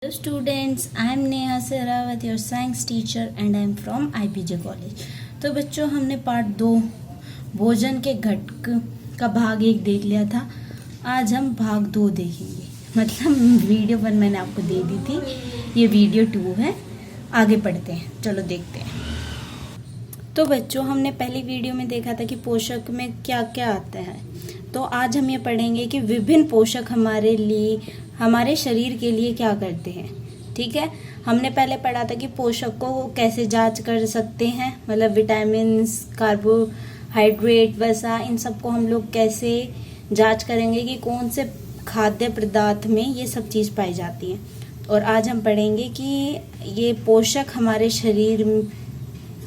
Hello students, I am Neha Sehrawat, your science teacher and I am from IPJ college. तो बच्चों, हमने part 2 भोजन के घटक का भाग 1 देख लिया था। आज हम भाग 2 देखेंगे। मतलब वीडियो 1 मैंने आपको दे दी थी, ये वीडियो 2 है। आगे पढ़ते हैं, चलो देखते हैं। तो बच्चों, हमने पहली वीडियो में देखा था कि पोषक में क्या क्या आता है। तो आज हम ये पढ़ेंगे कि विभिन्न पोषक हमारे शरीर के लिए क्या करते हैं। ठीक है, हमने पहले पढ़ा था कि पोषकों को कैसे जांच कर सकते हैं, मतलब विटामिन, कार्बोहाइड्रेट, वसा, इन सबको हम लोग कैसे जांच करेंगे कि कौन से खाद्य पदार्थ में ये सब चीज़ पाई जाती है। और आज हम पढ़ेंगे कि ये पोषक हमारे शरीर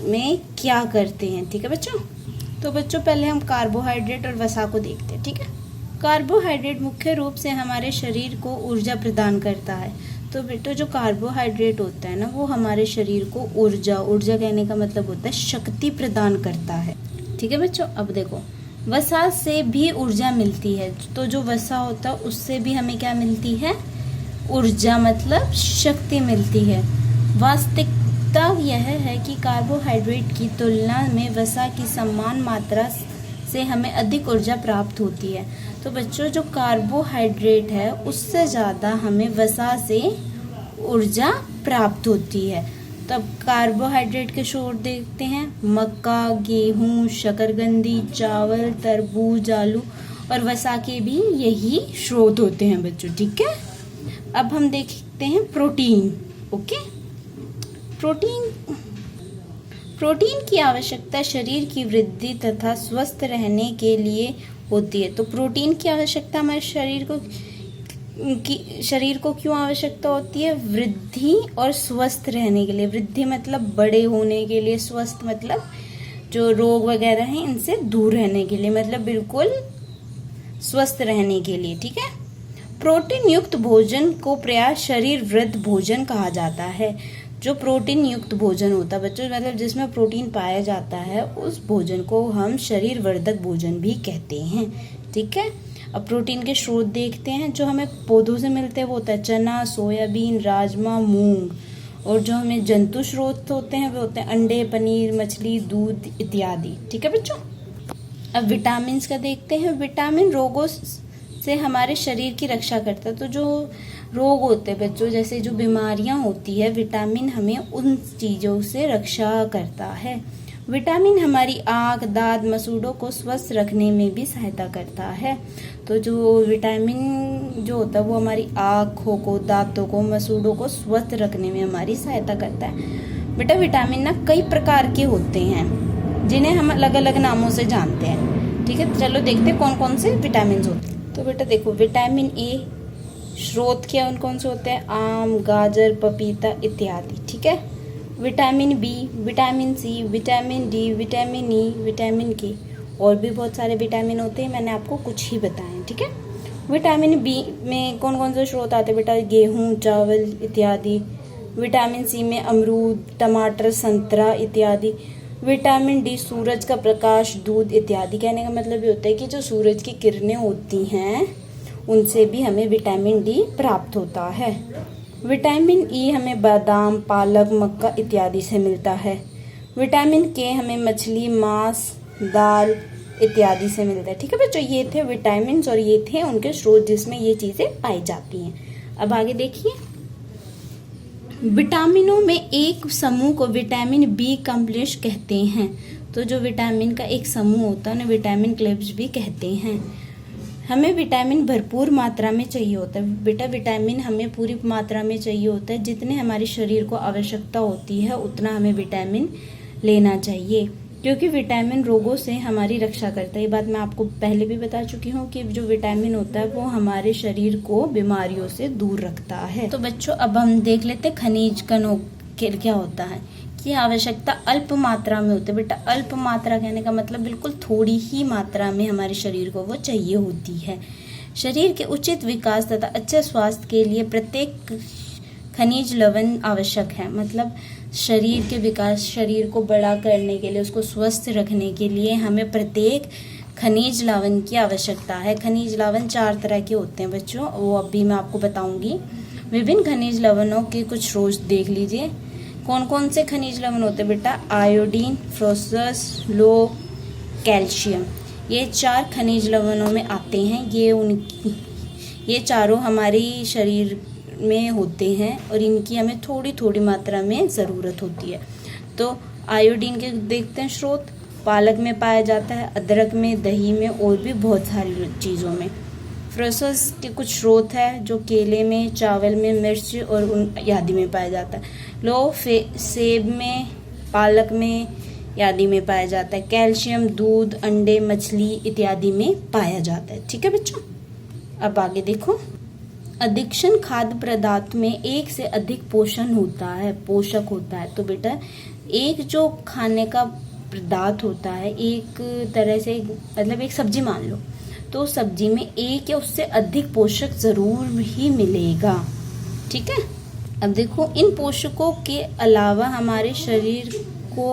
में क्या करते हैं। ठीक है बच्चों, तो बच्चों पहले हम कार्बोहाइड्रेट और वसा को देखते हैं। ठीक है, कार्बोहाइड्रेट मुख्य रूप से हमारे शरीर को ऊर्जा प्रदान करता है। तो बेटो, जो कार्बोहाइड्रेट होता है ना, वो हमारे शरीर को ऊर्जा कहने का मतलब होता है शक्ति प्रदान करता है। ठीक है बच्चों, अब देखो, वसा से भी ऊर्जा मिलती है। तो जो वसा होता है उससे भी हमें क्या मिलती है? ऊर्जा, मतलब शक्ति मिलती है। वास्तविकता यह है कि कार्बोहाइड्रेट की तुलना में वसा की समान मात्रा से हमें अधिक ऊर्जा प्राप्त होती है। तो बच्चों, जो कार्बोहाइड्रेट है उससे ज़्यादा हमें वसा से ऊर्जा प्राप्त होती है। तब कार्बोहाइड्रेट के स्रोत देखते हैं। मक्का, गेहूं, शकरकंदी, चावल, तरबूज, आलू और वसा के भी यही स्रोत होते हैं बच्चों। ठीक है, अब हम देखते हैं प्रोटीन। ओके, प्रोटीन की आवश्यकता शरीर की वृद्धि तथा स्वस्थ रहने के लिए होती है। तो प्रोटीन की आवश्यकता हमारे शरीर को क्यों आवश्यकता होती है? वृद्धि और स्वस्थ रहने के लिए। वृद्धि मतलब बड़े होने के लिए, स्वस्थ मतलब जो रोग वगैरह हैं इनसे दूर रहने के लिए, मतलब बिल्कुल स्वस्थ रहने के लिए। ठीक है, प्रोटीन युक्त भोजन को प्रायः शरीर वृद्ध भोजन कहा जाता है। जो प्रोटीन युक्त भोजन होता है बच्चों, मतलब जिसमें प्रोटीन पाया जाता है, उस भोजन को हम शरीर वर्धक भोजन भी कहते हैं। ठीक है, अब प्रोटीन के स्रोत देखते हैं। जो हमें पौधों से मिलते हैं वो होता है चना, सोयाबीन, राजमा, मूंग। और जो हमें जंतु स्रोत होते हैं वो होते हैं अंडे, पनीर, मछली, दूध इत्यादि। ठीक है बच्चों, अब विटामिन का देखते हैं। विटामिन रोगों से हमारे शरीर की रक्षा करता है। तो जो रोग होते हैं बच्चों, जैसे जो बीमारियां होती है, विटामिन हमें उन चीज़ों से रक्षा करता है। विटामिन हमारी आँख, दांत, मसूड़ों को स्वस्थ रखने में भी सहायता करता है। तो जो विटामिन जो होता है वो हमारी आँखों को, दांतों को, मसूड़ों को स्वस्थ रखने में हमारी सहायता करता है। बेटा, विटामिन ना कई प्रकार के होते हैं जिन्हें हम अलग अलग नामों से जानते हैं। ठीक है, चलो देखते हैं कौन कौन से विटामिन होते हैं। तो बेटा देखो, विटामिन ए स्रोत क्या कौन से होते हैं? आम, गाजर, पपीता इत्यादि। ठीक है, vitamin B, vitamin C, vitamin D, vitamin E, vitamin K, और भी बहुत सारे विटामिन होते हैं, मैंने आपको कुछ ही बताए। ठीक है, विटामिन बी में कौन कौन से स्रोत आते हैं बेटा? गेहूं, चावल इत्यादि। विटामिन सी में अमरूद, टमाटर, संतरा इत्यादि। विटामिन डी सूरज का प्रकाश, दूध इत्यादि। कहने का मतलब ये होता है कि जो सूरज की किरणें होती हैं उनसे भी हमें विटामिन डी प्राप्त होता है। विटामिन ई हमें बादाम, पालक, मक्का इत्यादि से मिलता है। विटामिन के हमें मछली, मांस, दाल इत्यादि से मिलता है। ठीक है बच्चों, ये थे विटामिन और ये थे उनके स्रोत जिसमें ये चीजें पाई जाती हैं। अब आगे देखिए, विटामिनों में एक समूह को विटामिन बी कॉम्प्लेक्स कहते हैं। तो जो विटामिन का एक समूह होता है ना, विटामिन कॉम्प्लेक्स भी कहते हैं। हमें विटामिन भरपूर मात्रा में चाहिए होता है। बेटा, विटामिन हमें पूरी मात्रा में चाहिए होता है। जितने हमारे शरीर को आवश्यकता होती है उतना हमें विटामिन लेना चाहिए, क्योंकि विटामिन रोगों से हमारी रक्षा करता है। ये बात मैं आपको पहले भी बता चुकी हूँ कि जो विटामिन होता है वो हमारे शरीर को बीमारियों से दूर रखता है। तो बच्चों, अब हम देख लेते हैं खनिज कणों क्या होता है। की आवश्यकता अल्प मात्रा में होती है। बेटा, अल्प मात्रा कहने का मतलब बिल्कुल थोड़ी ही मात्रा में हमारे शरीर को वो चाहिए होती है। शरीर के उचित विकास तथा अच्छे स्वास्थ्य के लिए प्रत्येक खनिज लवण आवश्यक है। मतलब शरीर के विकास, शरीर को बड़ा करने के लिए, उसको स्वस्थ रखने के लिए हमें प्रत्येक खनिज लवण की आवश्यकता है। खनिज लवण 4 तरह के होते हैं बच्चों, वो अभी मैं आपको बताऊंगी। विभिन्न खनिज लवणों के कुछ स्रोत देख लीजिए। कौन कौन से खनिज लवण होते हैं बेटा? आयोडीन, फास्फोरस, लोह, कैल्शियम। ये 4 खनिज लवणों में आते हैं। ये चारों हमारी शरीर में होते हैं और इनकी हमें थोड़ी थोड़ी मात्रा में ज़रूरत होती है। तो आयोडीन के देखते हैं स्रोत, पालक में पाया जाता है, अदरक में, दही में और भी बहुत सारी चीज़ों में। फास्फोरस के कुछ स्रोत है जो केले में, चावल में, मिर्च और आदि में पाया जाता है। लोह सेब में, पालक में आदि में पाया जाता है। कैल्शियम दूध, अंडे, मछली इत्यादि में पाया जाता है। ठीक है बच्चों, अब आगे देखो। अधिकतर खाद्य पदार्थ में एक से अधिक पोषक होता है। तो बेटा एक जो खाने का पदार्थ होता है, एक तरह से मतलब एक सब्जी मान लो, तो सब्जी में एक या उससे अधिक पोषक जरूर ही मिलेगा। ठीक है, अब देखो इन पोषकों के अलावा हमारे शरीर को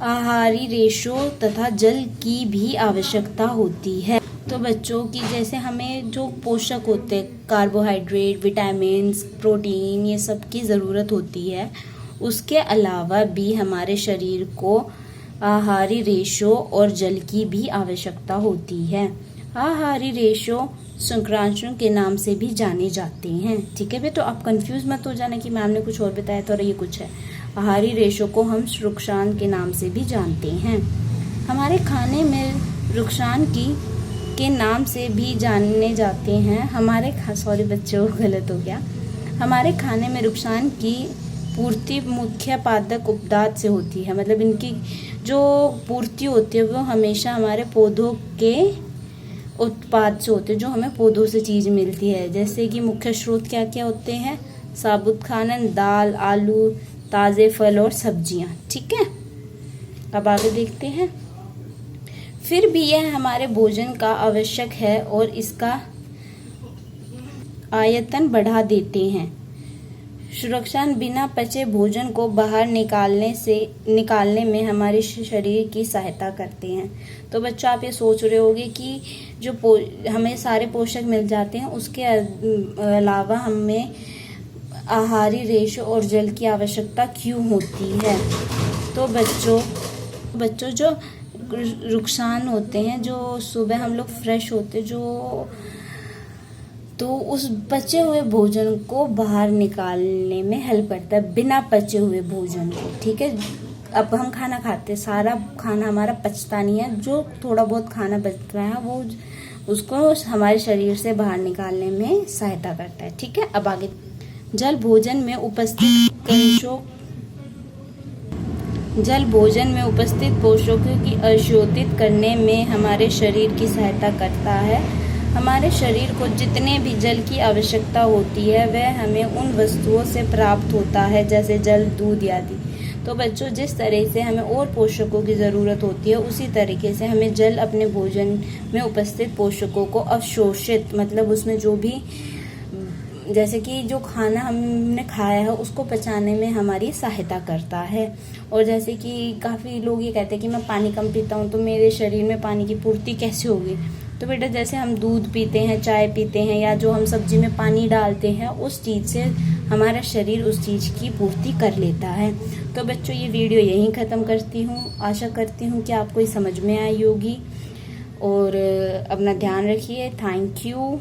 आहारी रेशों तथा जल की भी आवश्यकता होती है। तो बच्चों की जैसे हमें जो पोषक होते हैं, कार्बोहाइड्रेट, विटामिन्स, प्रोटीन, ये सब की ज़रूरत होती है, उसके अलावा भी हमारे शरीर को आहारी रेशों और जल की भी आवश्यकता होती है। आहारी रेशों शुक्राणु के नाम से भी जाने जाते हैं। ठीक है बे, तो आप कंफ्यूज मत हो जाना कि मैम ने कुछ और बताया तो ये कुछ है। आहारी रेशों को हम शुक्राणु के नाम से भी जानते हैं। हमारे खाने में शुक्राणु के नाम से भी जाने जाते हैं। सॉरी बच्चों, गलत हो गया। हमारे खाने में शुक्राणु की पूर्ति मुख्य पादप पदार्थ से होती है। मतलब इनकी जो पूर्ति होती है वो हमेशा हमारे पौधों के उत्पाद से होते हैं, जो हमें पौधों से चीज़ मिलती है। जैसे कि मुख्य स्रोत क्या क्या होते हैं? साबुत खाना, दाल, आलू, ताज़े फल और सब्जियां। ठीक है, अब आगे देखते हैं। फिर भी यह हमारे भोजन का आवश्यक है और इसका आयतन बढ़ा देते हैं। सुरक्षान बिना पचे भोजन को बाहर निकालने में हमारे शरीर की सहायता करते हैं। तो बच्चों आप ये सोच रहे होंगे कि जो हमें सारे पोषक मिल जाते हैं, उसके अलावा हमें आहारी रेशों और जल की आवश्यकता क्यों होती है? तो बच्चों जो शुक्राणु होते हैं, जो सुबह हम लोग फ्रेश होते तो उस बचे हुए भोजन को बाहर निकालने में हेल्प करता है, बिना पचे हुए भोजन को। ठीक है, अब हम खाना खाते, सारा खाना हमारा पचता नहीं है, जो थोड़ा बहुत खाना बचता है वो उसको हमारे शरीर से बाहर निकालने में सहायता करता है। ठीक है, अब आगे। जल भोजन में उपस्थित पोषकों की अवशोषित करने में हमारे शरीर की सहायता करता है। हमारे शरीर को जितने भी जल की आवश्यकता होती है वह हमें उन वस्तुओं से प्राप्त होता है, जैसे जल, दूध आदि। तो बच्चों जिस तरह से हमें और पोषकों की ज़रूरत होती है, उसी तरीके से हमें जल अपने भोजन में उपस्थित पोषकों को अवशोषित, मतलब उसमें जो भी जैसे कि जो खाना हमने खाया है उसको पचाने में हमारी सहायता करता है। और जैसे कि काफ़ी लोग ये कहते हैं कि मैं पानी कम पीता हूँ तो मेरे शरीर में पानी की पूर्ति कैसे होगी? तो बेटा जैसे हम दूध पीते हैं, चाय पीते हैं, या जो हम सब्जी में पानी डालते हैं, उस चीज़ से हमारा शरीर उस चीज़ की पूर्ति कर लेता है। तो बच्चों ये वीडियो यहीं ख़त्म करती हूँ। आशा करती हूँ कि आपको ये समझ में आई होगी और अपना ध्यान रखिए। Thank you.